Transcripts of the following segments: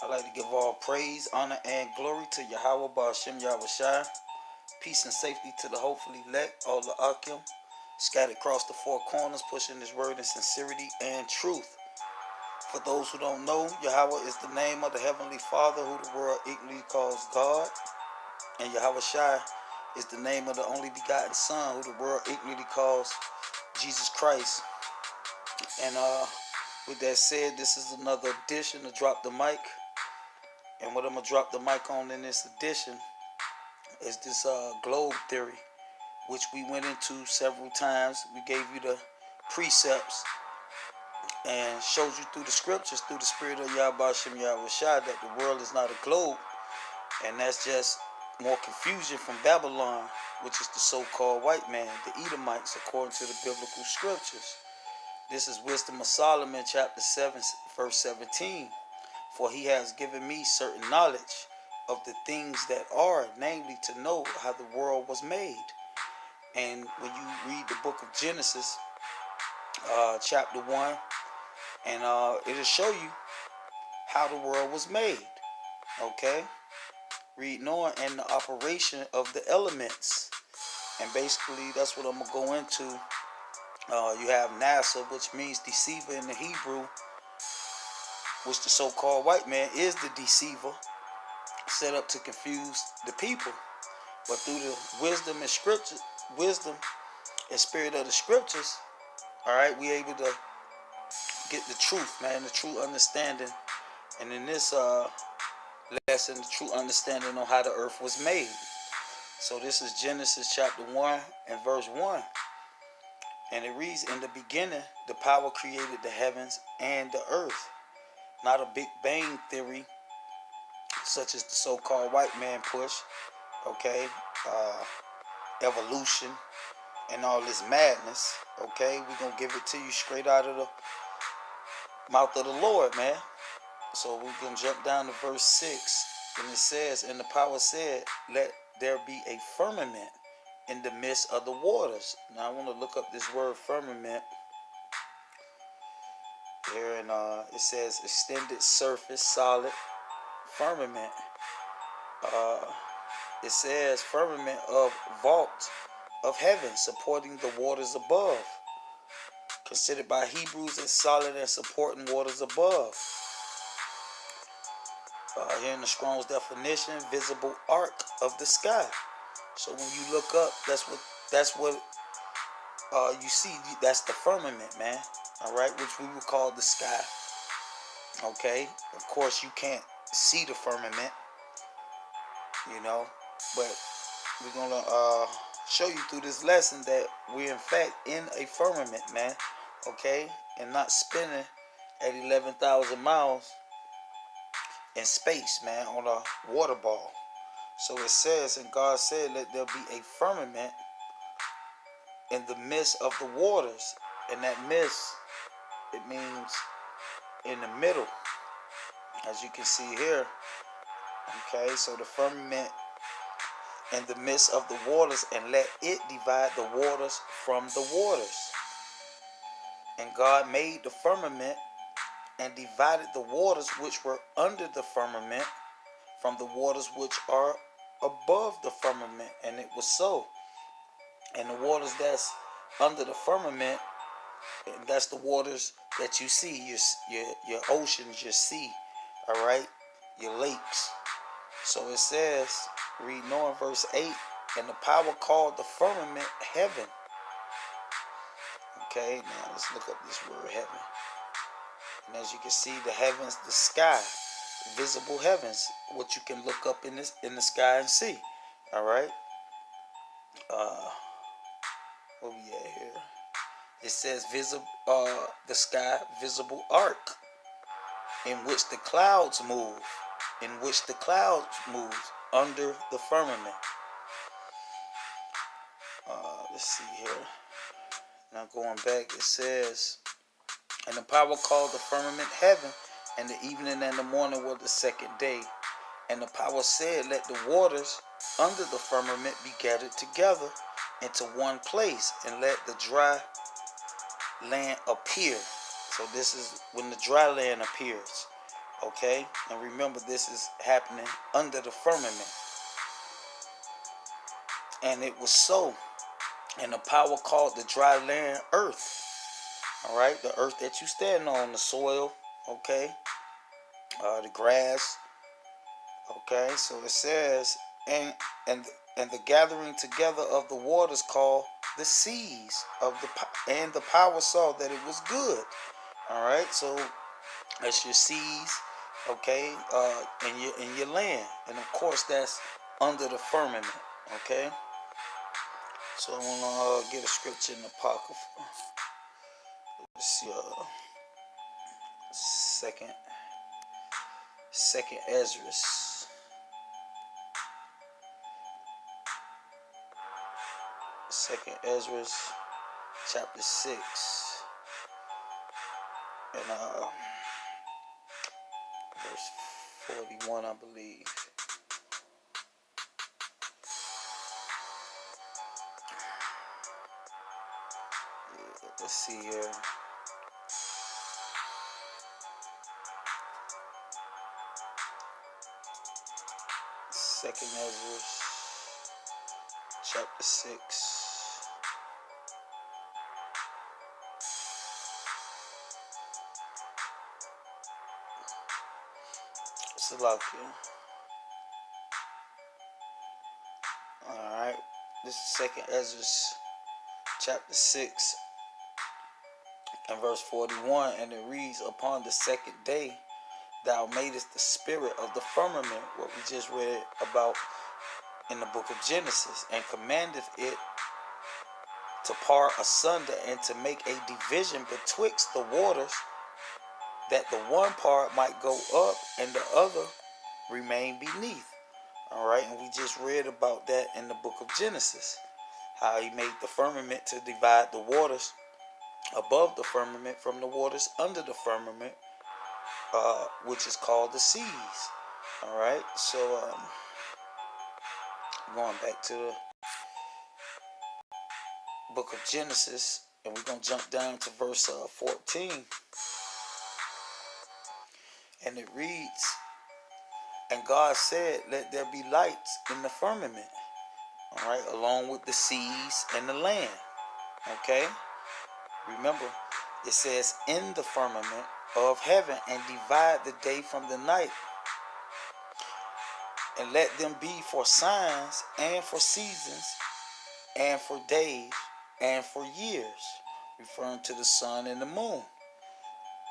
I'd like to give all praise, honor, and glory to Yahweh Ba'ashem Yahushai. Peace and safety to the hopefully elect, all the Akim, scattered across the four corners, pushing His word in sincerity and truth. For those who don't know, Yahweh is the name of the Heavenly Father, who the world ignorantly calls God. And Yahushai is the name of the only begotten Son, who the world ignorantly calls Jesus Christ. And with that said, this is another edition of Drop the Mic. And what I'm going to drop the mic on in this edition is this globe theory, which we went into several times. We gave you the precepts and showed you through the scriptures, through the spirit of Yahweh Shem Yahushua, that the world is not a globe. And that's just more confusion from Babylon, which is the so-called white man, the Edomites, according to the biblical scriptures. This is Wisdom of Solomon, chapter 7, verse 17. For he has given me certain knowledge of the things that are, namely to know how the world was made. And when you read the book of Genesis, chapter 1, and it'll show you how the world was made. Okay? Reading on, and the operation of the elements. And basically, that's what I'm going to go into. You have NASA, which means deceiver in the Hebrew, which the so-called white man is the deceiver, set up to confuse the people. But through the wisdom and scripture, wisdom and spirit of the scriptures, all right, we able to get the truth, man, the true understanding. And in this lesson, the true understanding on how the earth was made. So this is Genesis chapter 1 and verse 1. And it reads, in the beginning, the power created the heavens and the earth. Not a Big Bang theory, such as the so-called white man push, okay, evolution, and all this madness, okay? We're going to give it to you straight out of the mouth of the Lord, man. So we're going to jump down to verse 6, and it says, and the power said, let there be a firmament in the midst of the waters. Now I want to look up this word firmament here, and it says extended surface, solid, firmament. It says firmament of vault of heaven, supporting the waters above. Considered by Hebrews as solid and supporting waters above. Here in the Strong's definition, visible arc of the sky. So when you look up, that's what you see. That's the firmament, man. All right, which we would call the sky. Okay, of course you can't see the firmament, you know, but we're gonna show you through this lesson that we're in fact in a firmament, man. Okay, and not spinning at 11,000 miles in space, man, on a water ball. So it says, and God said, let there be a firmament in the midst of the waters. And that midst, it means in the middle, as you can see here. Okay, so the firmament in the midst of the waters, and let it divide the waters from the waters. And God made the firmament and divided the waters which were under the firmament from the waters which are above the firmament. And it was so. And the waters that's under the firmament, that's the waters that you see, your oceans, your sea, all right, your lakes. So it says, reading on verse 8, and the power called the firmament heaven. Okay, now let's look up this word heaven. And as you can see, the heavens, the sky, visible heavens, what you can look up in the sky and see. All right. Where we at here? It says the sky, visible arc, in which the clouds move, under the firmament. Let's see here. Now going back, it says, and the power called the firmament heaven, and the evening and the morning were the second day. And the power said, let the waters under the firmament be gathered together into one place, and let the dry land appear. So this is when the dry land appears. Okay, and remember, this is happening under the firmament, and it was so. And the power called the dry land earth. All right, the earth that you stand on, the soil. Okay, the grass. Okay, so it says, and and and the gathering together of the waters called the seas of and the power saw that it was good. All right, so that's your seas. Okay, in your land, and of course that's under the firmament. Okay, so I want to get a scripture in the Apocrypha. Let's see, second second Ezra. Second Ezra chapter 6 and verse 41, I believe. Let's see here. Second Ezra chapter 6. Salakia. Alright. This is second Ezra chapter 6 and verse 41, and it reads, upon the second day thou madest the spirit of the firmament, what we just read about in the book of Genesis, and commandeth it to part asunder and to make a division betwixt the waters, that the one part might go up and the other remain beneath. Alright, and we just read about that in the book of Genesis, how he made the firmament to divide the waters above the firmament from the waters under the firmament, which is called the seas. Alright, so going back to the book of Genesis, and we're going to jump down to verse 14, and it reads, and God said, let there be lights in the firmament, all right, along with the seas and the land. Okay, remember, it says in the firmament of heaven, and divide the day from the night, and let them be for signs and for seasons and for days and for years, referring to the sun and the moon.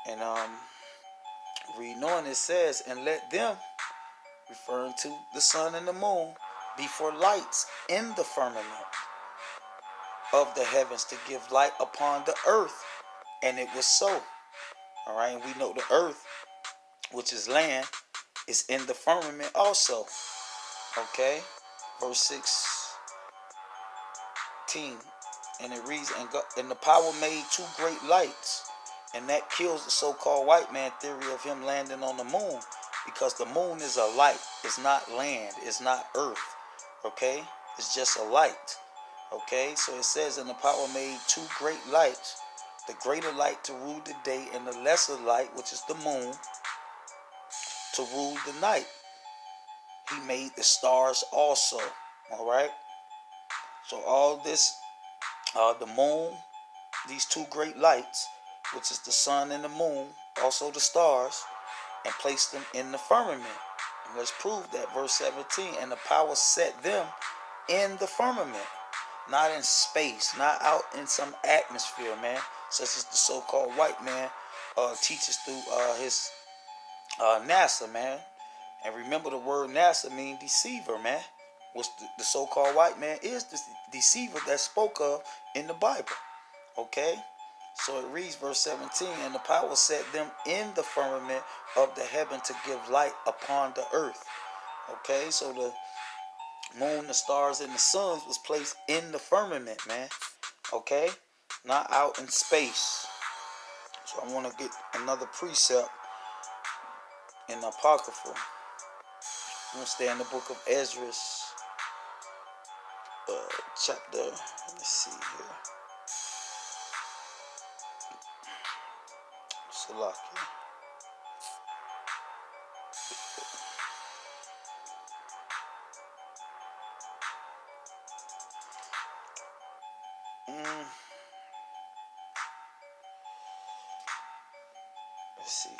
And reading on, it says, and let them, referring to the sun and the moon, be for lights in the firmament of the heavens, to give light upon the earth. And it was so. All right, and we know the earth, which is land, is in the firmament also. Okay, verse 16, and it reads, and the power made two great lights, and that kills the so-called white man theory of him landing on the moon, because the moon is a light. It's not land. It's not earth. Okay, it's just a light. Okay, so it says, and the power made two great lights, the greater light to rule the day, and the lesser light, which is the moon, to rule the night. He made the stars also. All right, so all this, the moon, these two great lights, which is the sun and the moon, also the stars, and placed them in the firmament. And let's prove that. Verse 17, and the power set them in the firmament, not in space, not out in some atmosphere, man, such as the so-called white man teaches through his NASA, man. And remember, the word NASA means deceiver, man. Which the so-called white man is the deceiver that's spoke of in the Bible. Okay, so it reads, verse 17, and the power set them in the firmament of the heaven to give light upon the earth. Okay, so the moon, the stars, and the suns was placed in the firmament, man. Okay, not out in space. So I want to get another precept in the Apocrypha. I'm going to stay in the book of Ezra, chapter, let me see here. Salakia. Mm, let's see.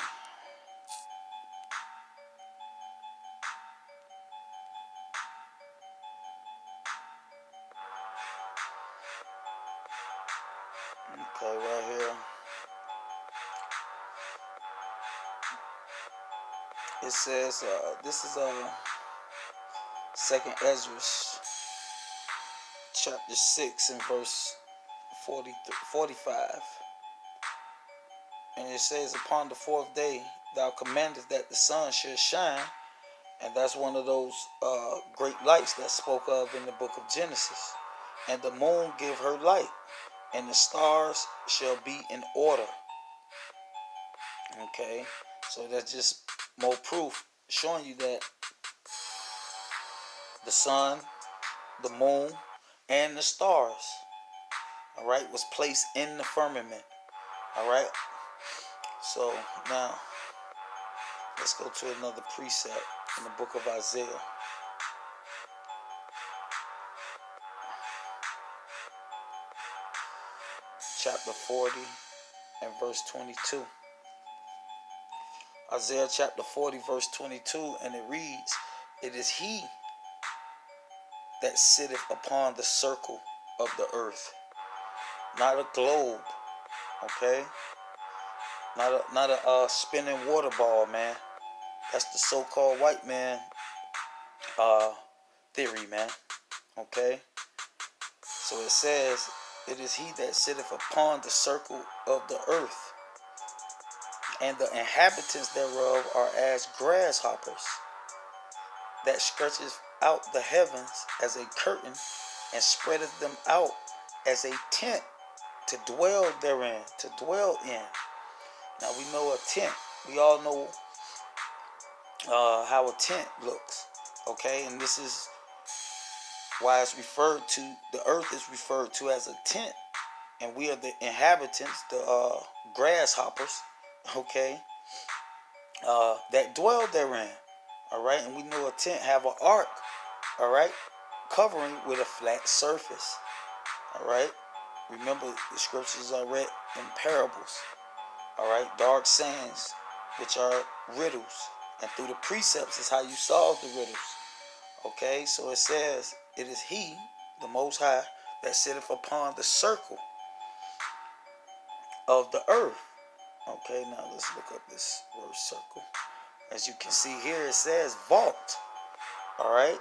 Okay, right here. It says, this is Second Ezra, chapter 6 and verse 45. And it says, upon the fourth day, thou commandest that the sun should shine. And that's one of those great lights that spoke of in the book of Genesis. And the moon give her light, and the stars shall be in order. Okay, so that's just more proof showing you that the sun, the moon, and the stars, all right, was placed in the firmament. All right, so now let's go to another precept in the book of Isaiah, chapter 40 and verse 22. Isaiah chapter 40 verse 22, and it reads, it is he that sitteth upon the circle of the earth, not a globe, okay, not a spinning water ball, man. That's the so-called white man theory, man. Okay, so it says, it is he that sitteth upon the circle of the earth, and the inhabitants thereof are as grasshoppers, that stretcheth out the heavens as a curtain, and spreadeth them out as a tent to dwell therein, to dwell in. Now we know a tent. We all know how a tent looks. Okay, and this is why it's referred to, the earth is referred to as a tent, and we are the inhabitants, the grasshoppers, okay, that dwell therein. All right, and we know a tent have an ark, all right, covering with a flat surface. All right, remember the scriptures are read in parables. All right, dark sayings, which are riddles, and through the precepts is how you solve the riddles. Okay, so it says, it is he, the Most High, that sitteth upon the circle of the earth. Okay, now let's look up this word circle. As you can see here, it says vault. All right,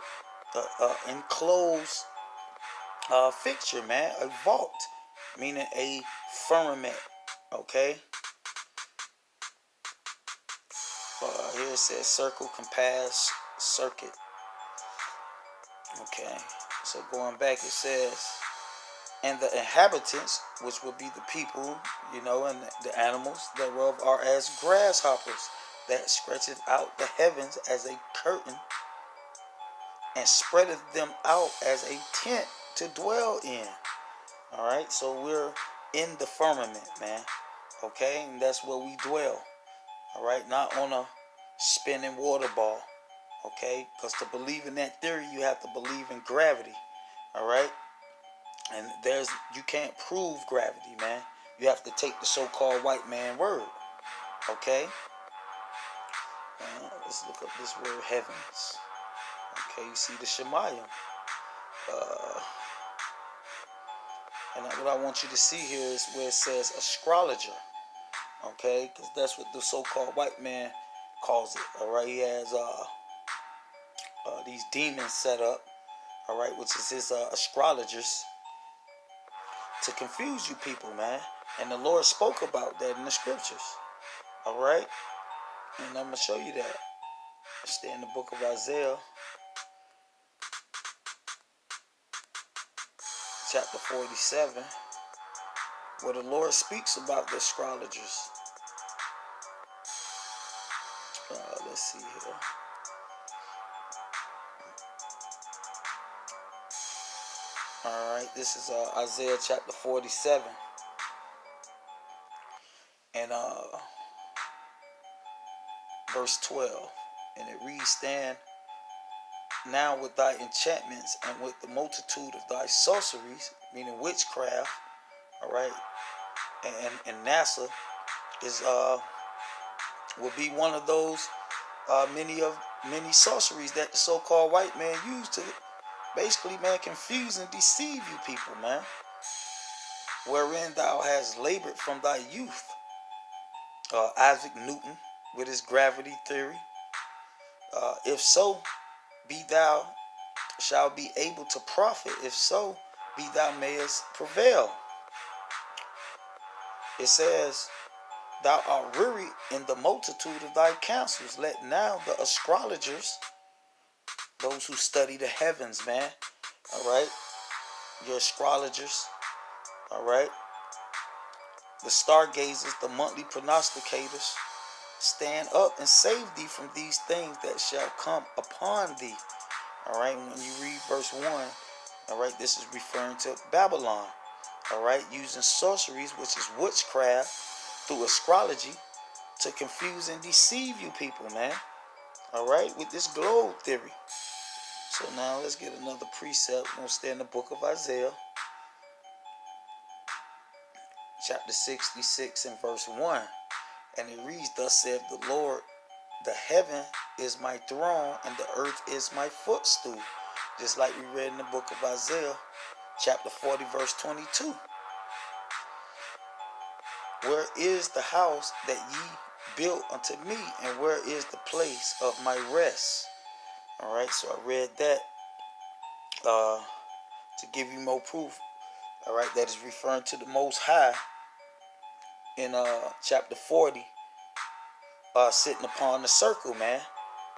enclosed fixture, man, a vault, meaning a firmament. Okay, here it says circle, compass, circuit. Okay, so going back, it says, and the inhabitants, which will be the people, you know, and the animals thereof are as grasshoppers, that stretcheth out the heavens as a curtain, and spreadeth them out as a tent to dwell in. All right, so we're in the firmament, man. Okay, and that's where we dwell. All right, not on a spinning water ball. Okay, because to believe in that theory, you have to believe in gravity. All right, and you can't prove gravity, man. You have to take the so-called white man word. Okay, let's look up this word heavens. Okay, you see the Shemayim. And what I want you to see here is where it says astrologer. Okay, because that's what the so-called white man calls it. All right, he has these demons set up. All right, which is his astrologers, to confuse you people, man. And the Lord spoke about that in the scriptures. All right, and I'm gonna show you that. Stay in the book of Isaiah, chapter 47, where the Lord speaks about the astrologers. Let's see here. All right, this is Isaiah chapter 47, and verse 12. And it reads, stand now with thy enchantments and with the multitude of thy sorceries, meaning witchcraft, all right, and NASA is will be one of those many sorceries that the so-called white man used to basically, man, confuse and deceive you people, man, wherein thou hast labored from thy youth. Isaac Newton with his gravity theory. If so, be thou shall be able to profit. If so, be thou mayest prevail. It says, thou art weary in the multitude of thy counsels. Let now the astrologers, those who study the heavens, man, all right, your astrologers, all right, the stargazers, the monthly prognosticators, stand up and save thee from these things that shall come upon thee. All right, when you read verse 1, all right, this is referring to Babylon, all right, using sorceries, which is witchcraft, through astrology to confuse and deceive you people, man, all right, with this globe theory. So now let's get another precept. We're going to stay in the book of Isaiah, chapter 66 and verse 1. And it reads, thus saith the Lord, the heaven is my throne and the earth is my footstool. Just like we read in the book of Isaiah, chapter 40, verse 22. Where is the house that ye built unto me, and where is the place of my rest? All right, so I read that to give you more proof. All right, that is referring to the Most High in chapter 40, sitting upon the circle, man.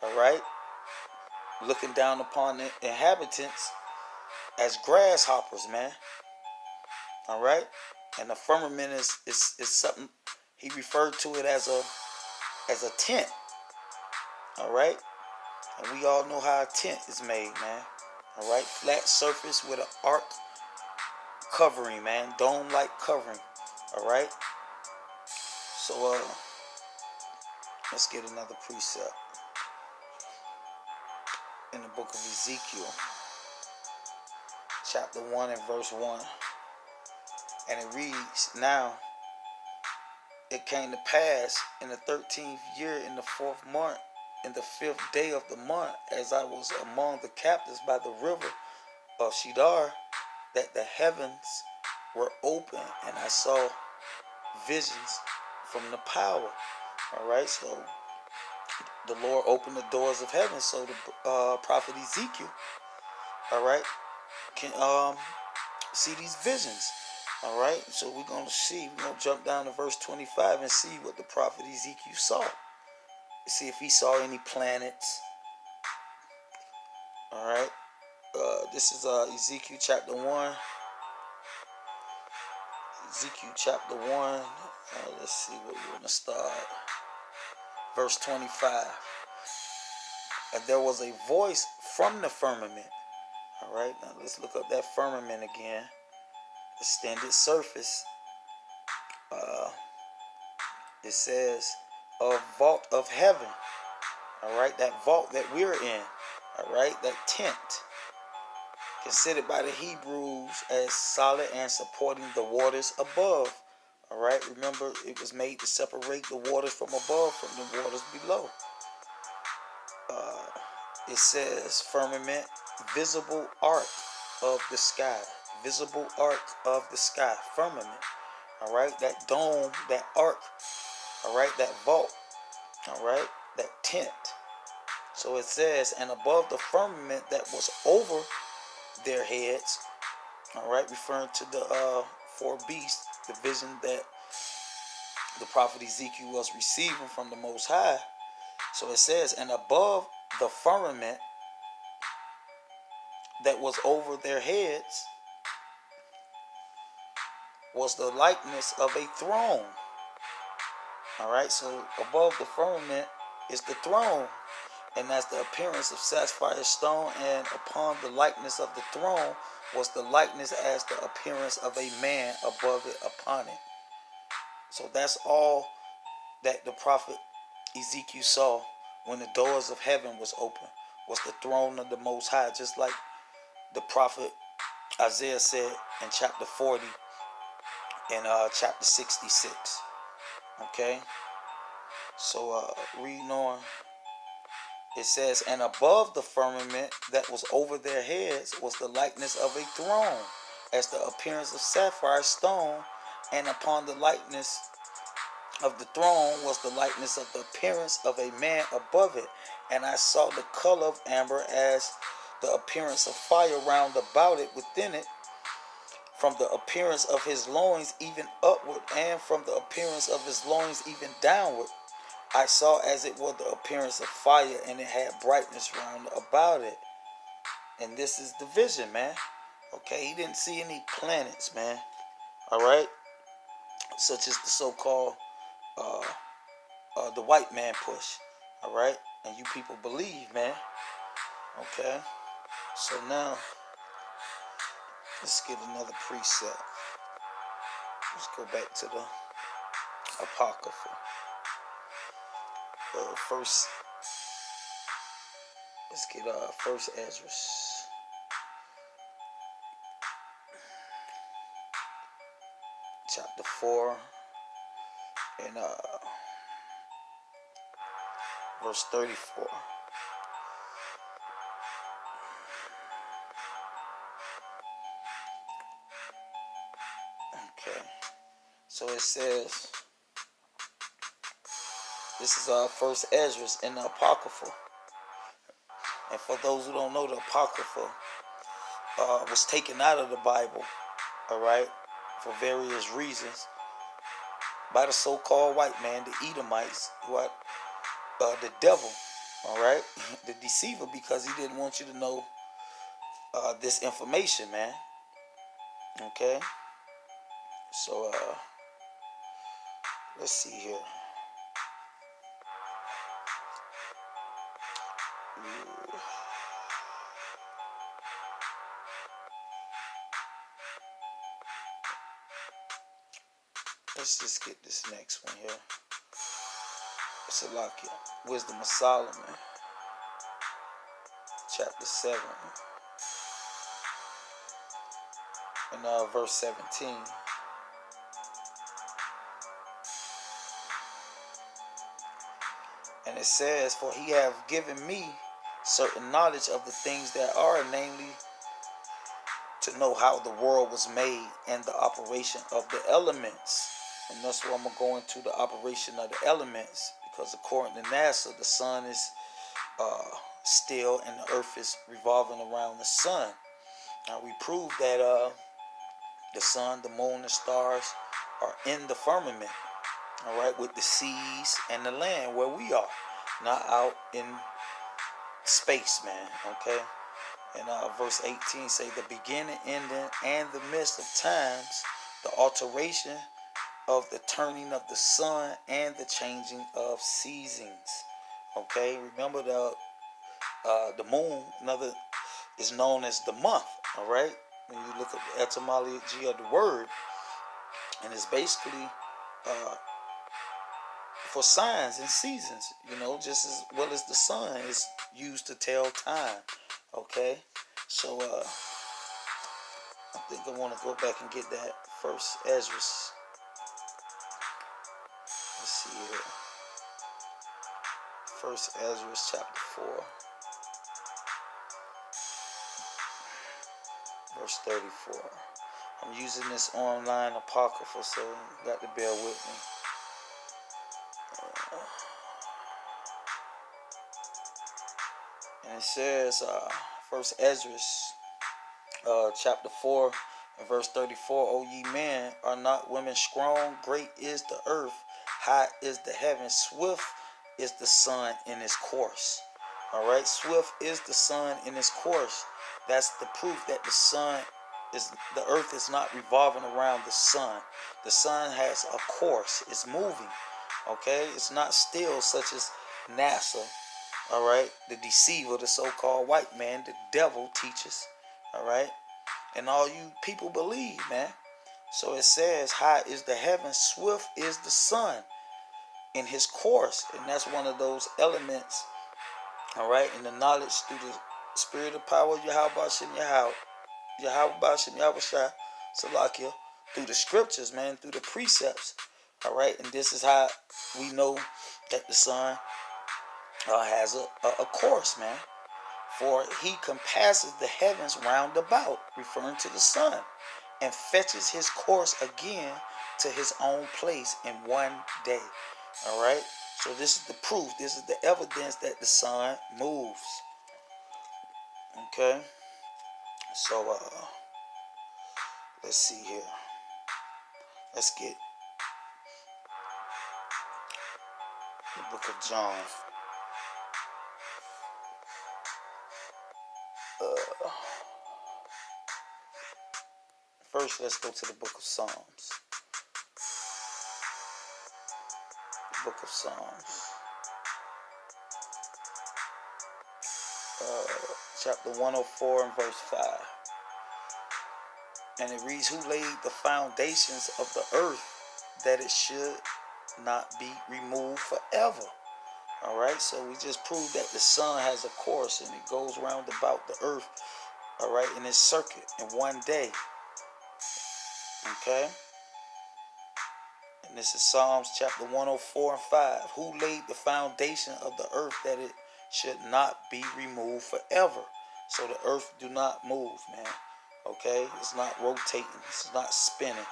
All right, looking down upon the inhabitants as grasshoppers, man. All right, and the firmament is something he referred to it as a tent. All right, and we all know how a tent is made, man. All right, flat surface with an arc covering, man, dome-like covering. All right, so let's get another precept in the book of Ezekiel, chapter 1 and verse 1. And it reads, now it came to pass in the 13th year, in the 4th month, in the 5th day of the month, as I was among the captives by the river of Shidar, that the heavens were open, and I saw visions from the power. All right, so the Lord opened the doors of heaven, so the prophet Ezekiel, all right, can see these visions. All right, so we're going to jump down to verse 25 and see what the prophet Ezekiel saw. See if he saw any planets. All right, this is Ezekiel chapter 1. Ezekiel chapter 1. Let's see where we're going to start. Verse 25. And there was a voice from the firmament. All right, now let's look up that firmament again. Extended surface. It says a vault of heaven. All right, that vault that we're in. All right, that tent. Considered by the Hebrews as solid and supporting the waters above. All right, remember it was made to separate the waters from above from the waters below. It says firmament, visible arc of the sky. Visible arc of the sky. Firmament. All right, that dome, that arc. All right, that vault. All right, that tent. So it says, and above the firmament that was over their heads, all right, referring to the four beasts, the vision that the prophet Ezekiel was receiving from the Most High. So it says, and above the firmament that was over their heads was the likeness of a throne. All right, so above the firmament is the throne, and that's the appearance of sapphire stone, and upon the likeness of the throne was the likeness as the appearance of a man above it upon it. So that's all that the prophet Ezekiel saw when the doors of heaven was open, was the throne of the Most High, just like the prophet Isaiah said in chapter 40 and chapter 66. Okay, so reading on, it says, and above the firmament that was over their heads was the likeness of a throne, as the appearance of sapphire stone, and upon the likeness of the throne was the likeness of the appearance of a man above it. And I saw the color of amber as the appearance of fire round about it within it, from the appearance of his loins even upward, and from the appearance of his loins even downward. I saw as it were the appearance of fire, and it had brightness round about it. And this is the vision, man. Okay, he didn't see any planets, man. All right, such as the so-called the white man push. All right, and you people believe, man. Okay, so now let's get another preset. Let's go back to the Apocrypha. First, let's get First Ezra, chapter 4, and verse 34. Okay, so it says, this is First Ezra in the Apocrypha. And for those who don't know, the Apocrypha was taken out of the Bible, all right, for various reasons, by the so-called white man, the Edomites, who are the devil, all right, the deceiver, because he didn't want you to know this information, man. Okay, so let's see here. Let's just get this next one here. Salakia, Wisdom of Solomon, chapter 7, and verse 17. And it says, for he hath given me certain knowledge of the things that are, namely, to know how the world was made and the operation of the elements. And that's where I'm going to go into the operation of the elements, because according to NASA, the sun is still and the earth is revolving around the sun. Now we proved that the sun, the moon, the stars are in the firmament, all right, with the seas and the land where we are, not out in space, man. Okay. And verse 18 say, the beginning, ending, and the midst of times, the alteration of the turning of the sun and the changing of seasons. Okay, remember the moon, another, is known as the month. All right, when you look at the etymology of the word, and it's basically for signs and seasons. You know, just as well as the sun is used to tell time. Okay, so I think I want to go back and get that First Ezra. Let's see here. First Ezra chapter 4, verse 34. I'm using this online apocrypha, so you got to bear with me. And it says, First Ezra chapter 4 and verse 34, O ye men, are not women strong? Great is the earth, high is the heaven, swift is the sun in its course. All right, swift is the sun in its course. That's the proof that the earth is not revolving around the sun. The sun has a course, it's moving. Okay, it's not still, such as NASA. All right, the deceiver, the so-called white man, the devil teaches. All right, and all you people believe, man. So it says, high is the heaven, swift is the sun. in his course. And that's one of those elements, all right, in the knowledge through the spirit of power, Yahweh Shem Yahweh Shem Yahushua Salakia, through the scriptures, man, through the precepts. All right, and this is how we know that the sun has a course, man. For he compasses the heavens round about, referring to the sun, and fetches his course again to his own place in one day. All right, so this is the proof, this is the evidence that the sun moves. Okay, so let's see here. Let's get the book of John. First, let's go to the book of Psalms. The book of Psalms. Chapter 104 and verse 5. And it reads, who laid the foundations of the earth that it should not be removed forever. All right, so we just proved that the sun has a course and it goes round about the earth, all right, in its circuit in one day. Okay, and this is Psalms chapter 104 and 5. Who laid the foundation of the earth that it should not be removed forever? So the earth do not move, man. Okay, it's not rotating, it's not spinning.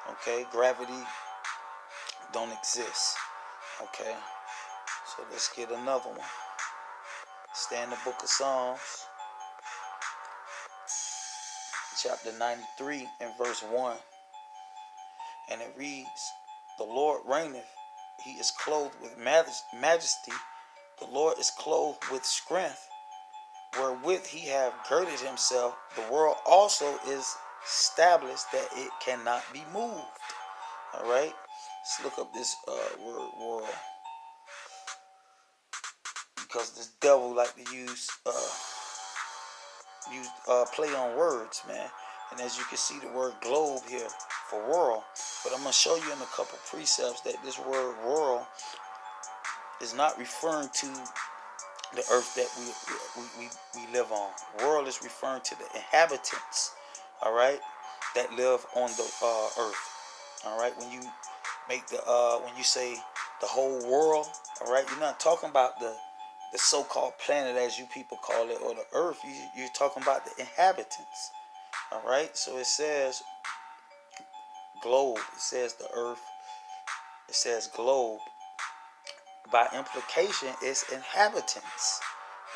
Okay, gravity don't exist. Okay, so let's get another one. Stay in the book of Psalms, chapter 93 and verse 1. And it reads, the Lord reigneth, he is clothed with majesty, the Lord is clothed with strength, wherewith he have girded himself, the world also is established that it cannot be moved. All right, let's look up this word world, because this devil like to use play on words, man. And as you can see, the word globe here for world, but I'm going to show you in a couple precepts that this word world is not referring to the earth that we live on. World is referring to the inhabitants, all right, that live on the earth. All right, when you make the when you say the whole world, all right, you're not talking about the so-called planet as you people call it, or the earth. You're talking about the inhabitants. All right, so it says globe, it says the earth, it says globe. By implication, it's inhabitants.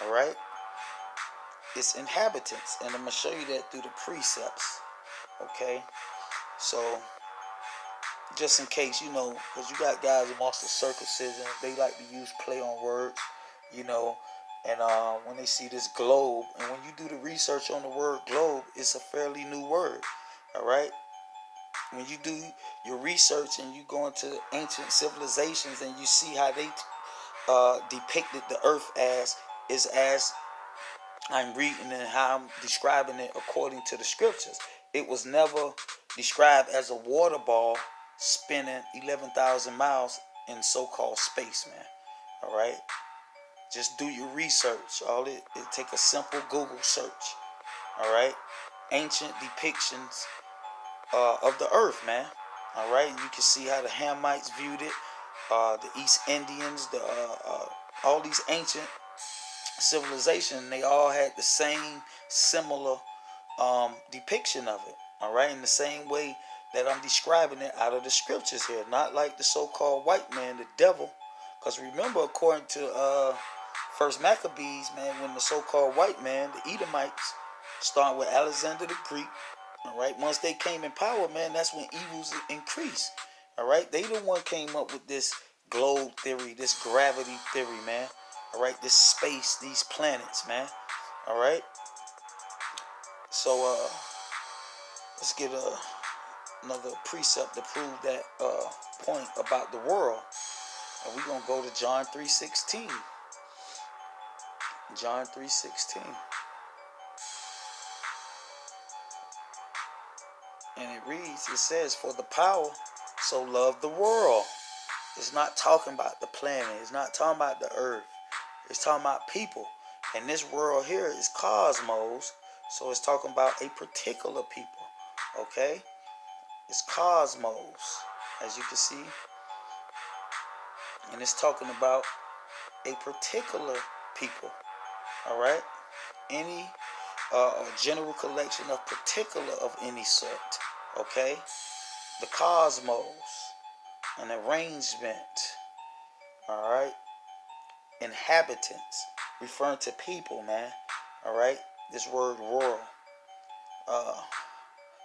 All right, it's inhabitants, and I'm gonna show you that through the precepts. Okay, so just in case, you know, because you got guys amongst the circumcision, they like to use play on words, you know, and when they see this globe, and when you do the research on the word globe, it's a fairly new word. All right, when you do your research and you go into ancient civilizations and you see how they depicted the earth as I'm reading and how I'm describing it according to the scriptures. It was never described as a water ball spinning 11,000 miles in so-called space, man. All right, just do your research. It take a simple Google search. All right, ancient depictions of the earth, man. All right, you can see how the Hamites viewed it, the East Indians, all these ancient civilizations. They all had the same similar depiction of it. All right, in the same way that I'm describing it out of the scriptures here, not like the so-called white man, the devil. Because remember, according to First Maccabees, man, when the so-called white man, the Edomites, start with Alexander the Greek. All right, once they came in power, man, that's when evils increased. All right, they the one came up with this globe theory, this gravity theory, man. All right, this space, these planets, man. All right, so let's get another precept to prove that point about the world, and we're gonna go to John 3:16. John 3:16. And it reads, it says, for the power so loved the world. It's not talking about the planet. It's not talking about the earth. It's talking about people. And this world here is cosmos. So it's talking about a particular people. Okay? It's cosmos, as you can see. And it's talking about a particular people. Alright? Any general collection of particular of any sort. Okay? The cosmos. An arrangement. Alright? Inhabitants. Referring to people, man. Alright? This word world.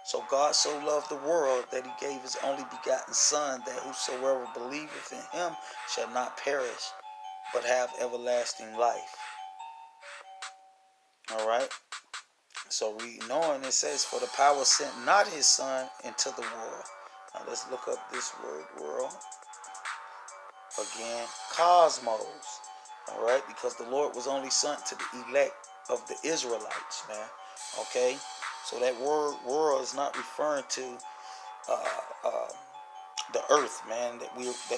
So God so loved the world that he gave his only begotten Son, that whosoever believeth in him shall not perish, but have everlasting life. Alright? So reading on, it says, for the power sent not his Son into the world. Now let's look up this word world. Again, cosmos. Alright? Because the Lord was only sent to the elect of the Israelites, man. Okay? So that word world is not referring to the earth, man, that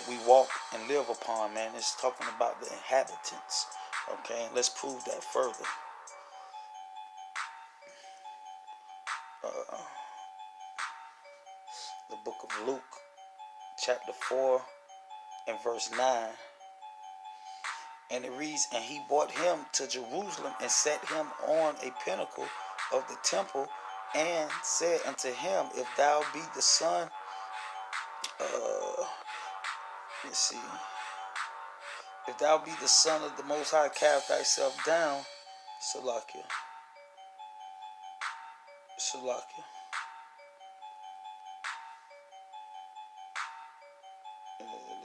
we walk and live upon, man. It's talking about the inhabitants. Okay? And let's prove that further. The book of Luke, chapter 4 and verse 9. And it reads, and he brought him to Jerusalem and set him on a pinnacle of the temple and said unto him, if thou be the son, let's see, if thou be the son of the Most High, cast thyself down. Salakia.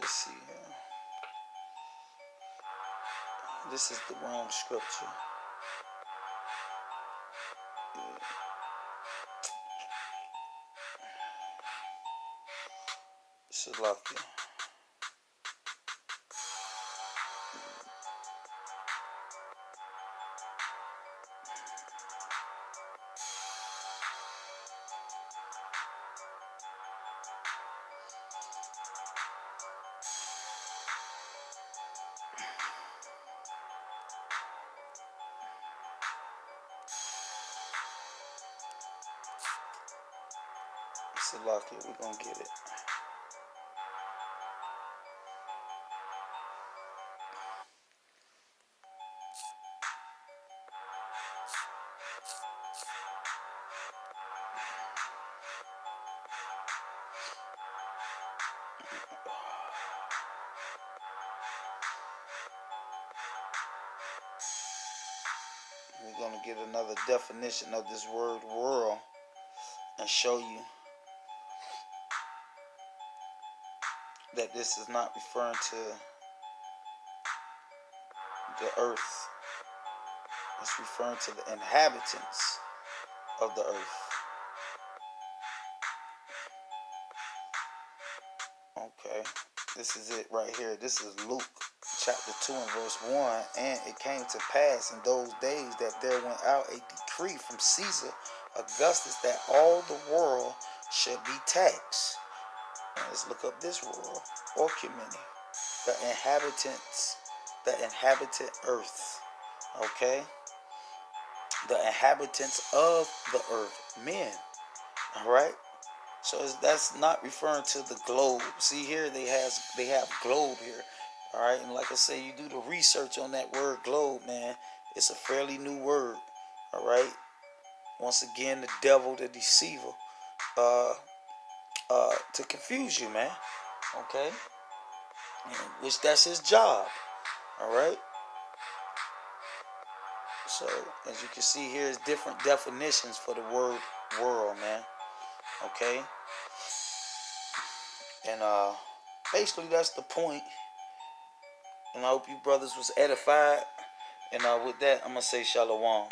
Let's see here. This is the wrong scripture. Salakia. Salakia, we're gonna get it. We're going to get another definition of this word world and show you that this is not referring to the earth. It's referring to the inhabitants of the earth. Okay, this is it right here. This is Luke chapter 2 and verse 1. And it came to pass in those days that there went out a decree from Caesar Augustus that all the world should be taxed. Now let's look up this world or community. The inhabitants, the inhabited earth. Okay? The inhabitants of the earth. Men. Alright? So that's not referring to the globe. See here, they have globe here. Alright? And like I say, you do the research on that word globe, man. It's a fairly new word. Alright? Once again, the devil, the deceiver, to confuse you, man. Okay? Which that's his job. Alright? So, as you can see here, is different definitions for the word world, man. Okay? And basically that's the point. And I hope you brothers was edified. And with that, I'm going to say shalom.